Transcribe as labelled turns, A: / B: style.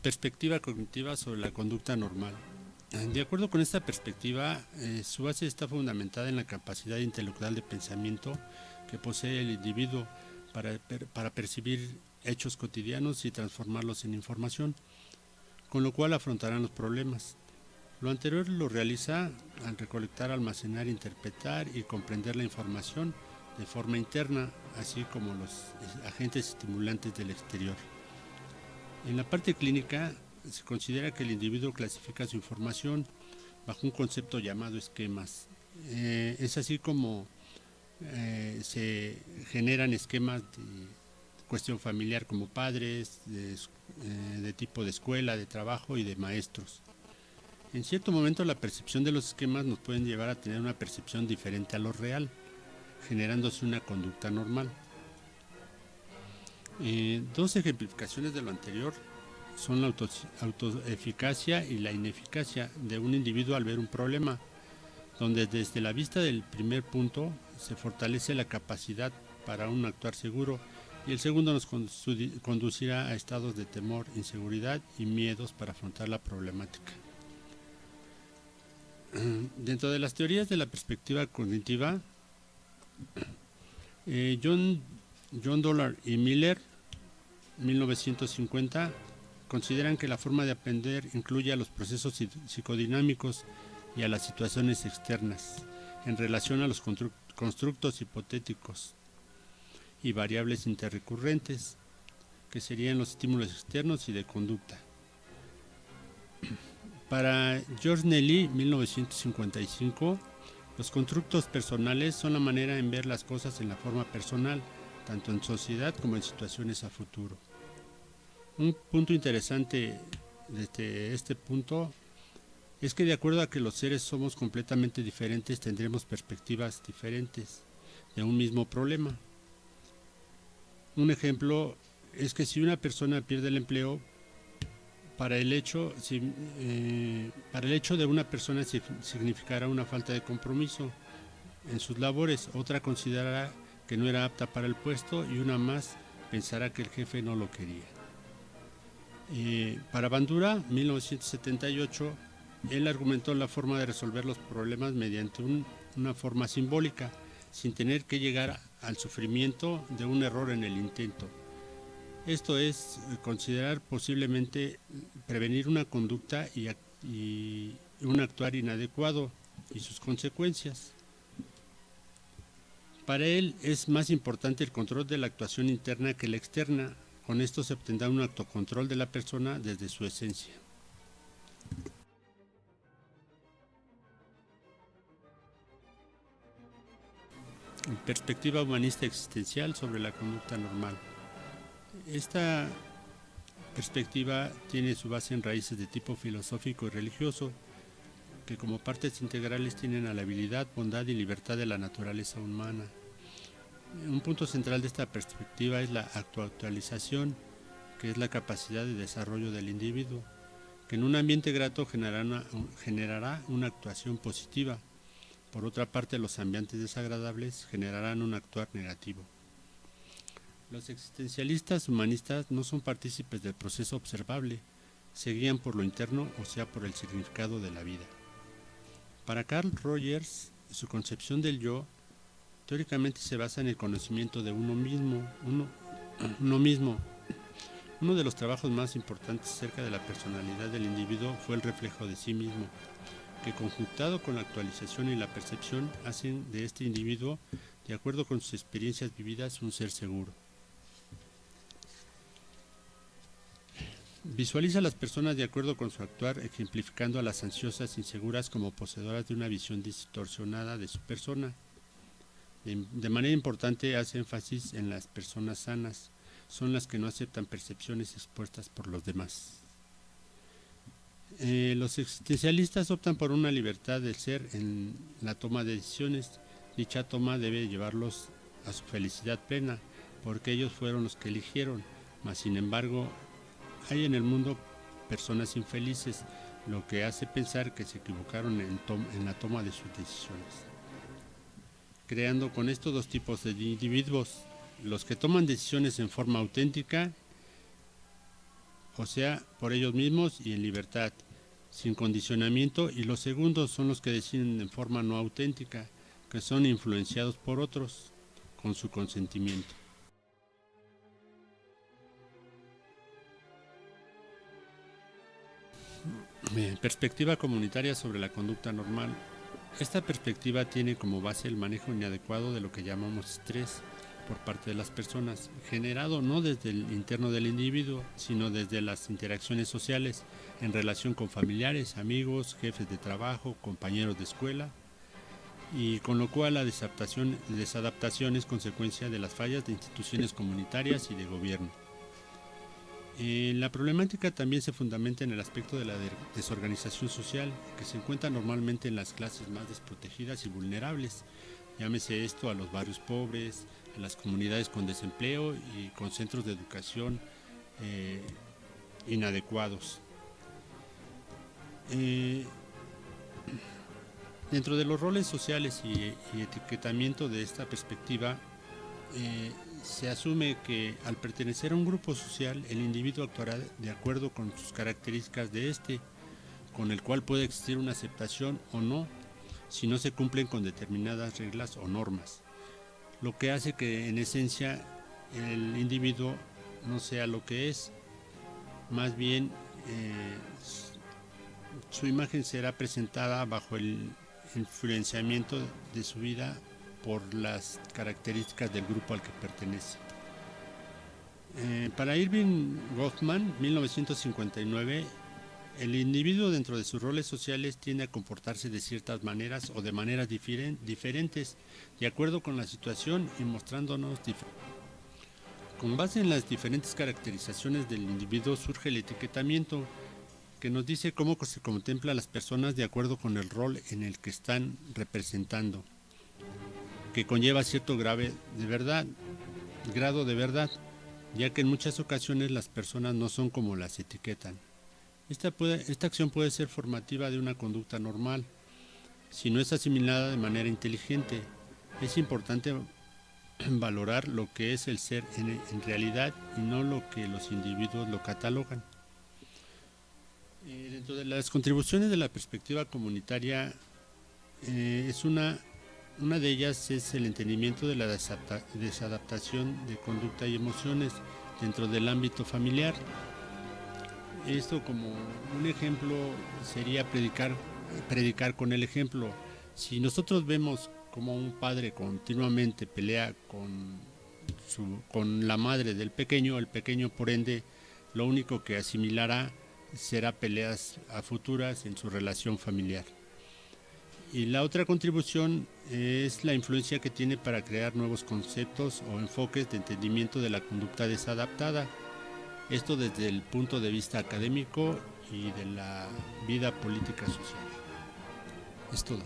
A: Perspectiva cognitiva sobre la conducta normal. De acuerdo con esta perspectiva, su base está fundamentada en la capacidad intelectual de pensamiento que posee el individuo para percibir hechos cotidianos y transformarlos en información, con lo cual afrontarán los problemas. Lo anterior lo realiza al recolectar, almacenar, interpretar y comprender la información de forma interna, así como los agentes estimulantes del exterior. En la parte clínica, se considera que el individuo clasifica su información bajo un concepto llamado esquemas. Es así como se generan esquemas de cuestión familiar como padres, de tipo de escuela, de trabajo y de maestros. En cierto momento la percepción de los esquemas nos pueden llevar a tener una percepción diferente a lo real, generándose una conducta normal. Dos ejemplificaciones de lo anterior son la autoeficacia y la ineficacia de un individuo al ver un problema, donde desde la vista del primer punto se fortalece la capacidad para un actuar seguro y el segundo nos conducirá a estados de temor, inseguridad y miedos para afrontar la problemática. Dentro de las teorías de la perspectiva cognitiva, John Dollar y Miller, 1950, consideran que la forma de aprender incluye a los procesos psicodinámicos y a las situaciones externas en relación a los constructos hipotéticos y variables interrecurrentes, que serían los estímulos externos y de conducta. Para George Nelly, 1955, los constructos personales son la manera en ver las cosas en la forma personal, tanto en sociedad como en situaciones a futuro. Un punto interesante desde este punto es que de acuerdo a que los seres somos completamente diferentes, tendremos perspectivas diferentes de un mismo problema. Un ejemplo es que si una persona pierde el empleo, para el hecho de una persona significará una falta de compromiso en sus labores, otra considerará que no era apta para el puesto y una más pensará que el jefe no lo quería. Para Bandura, 1978, él argumentó la forma de resolver los problemas mediante una forma simbólica, sin tener que llegar al sufrimiento de un error en el intento. Esto es considerar posiblemente prevenir una conducta y un actuar inadecuado y sus consecuencias. Para él es más importante el control de la actuación interna que la externa. Con esto se obtendrá un autocontrol de la persona desde su esencia. Perspectiva humanista existencial sobre la conducta normal. Esta perspectiva tiene su base en raíces de tipo filosófico y religioso, que como partes integrales tienen a la habilidad, bondad y libertad de la naturaleza humana. Un punto central de esta perspectiva es la autoactualización, que es la capacidad de desarrollo del individuo, que en un ambiente grato generará una actuación positiva. Por otra parte, los ambientes desagradables generarán un actuar negativo. Los existencialistas humanistas no son partícipes del proceso observable, se guían por lo interno, o sea, por el significado de la vida. Para Carl Rogers, su concepción del yo teóricamente se basa en el conocimiento de uno mismo. Uno de los trabajos más importantes acerca de la personalidad del individuo fue el reflejo de sí mismo, que conjuntado con la actualización y la percepción hacen de este individuo, de acuerdo con sus experiencias vividas, un ser seguro. Visualiza a las personas de acuerdo con su actuar, ejemplificando a las ansiosas inseguras como poseedoras de una visión distorsionada de su persona. De manera importante hace énfasis en las personas sanas, son las que no aceptan percepciones expuestas por los demás. Los existencialistas optan por una libertad del ser en la toma de decisiones. Dicha toma debe llevarlos a su felicidad plena, porque ellos fueron los que eligieron, mas sin embargo hay en el mundo personas infelices, lo que hace pensar que se equivocaron en la toma de sus decisiones, creando con esto dos tipos de individuos: los que toman decisiones en forma auténtica o sea, por ellos mismos y en libertad, sin condicionamiento, y los segundos son los que deciden en forma no auténtica, que son influenciados por otros con su consentimiento. Perspectiva comunitaria sobre la conducta normal. Esta perspectiva tiene como base el manejo inadecuado de lo que llamamos estrés por parte de las personas, generado no desde el interno del individuo, sino desde las interacciones sociales en relación con familiares, amigos, jefes de trabajo, compañeros de escuela, y con lo cual la desadaptación es consecuencia de las fallas de instituciones comunitarias y de gobierno. La problemática también se fundamenta en el aspecto de la desorganización social, que se encuentra normalmente en las clases más desprotegidas y vulnerables. Llámese esto a los barrios pobres, a las comunidades con desempleo y con centros de educación inadecuados. Dentro de los roles sociales y etiquetamiento de esta perspectiva, se asume que al pertenecer a un grupo social, el individuo actuará de acuerdo con sus características de este, con el cual puede existir una aceptación o no, si no se cumplen con determinadas reglas o normas, lo que hace que en esencia el individuo no sea lo que es, más bien su imagen será presentada bajo el influenciamiento de su vida por las características del grupo al que pertenece. Para Irving Goffman, 1959, el individuo dentro de sus roles sociales tiende a comportarse de ciertas maneras o de maneras diferentes, de acuerdo con la situación y mostrándonos con base en las diferentes caracterizaciones del individuo surge el etiquetamiento, que nos dice cómo se contempla a las personas de acuerdo con el rol en el que están representando, que conlleva cierto grado de verdad, ya que en muchas ocasiones las personas no son como las etiquetan. Esta acción puede ser formativa de una conducta normal, si no es asimilada de manera inteligente. Es importante valorar lo que es el ser en realidad y no lo que los individuos lo catalogan. Dentro de las contribuciones de la perspectiva comunitaria, una de ellas es el entendimiento de la desadaptación de conducta y emociones dentro del ámbito familiar. Esto como un ejemplo sería predicar con el ejemplo. Si nosotros vemos como un padre continuamente pelea con la madre del pequeño, el pequeño por ende lo único que asimilará será peleas a futuras en su relación familiar. Y la otra contribución es la influencia que tiene para crear nuevos conceptos o enfoques de entendimiento de la conducta desadaptada. Esto desde el punto de vista académico y de la vida política social. Es todo.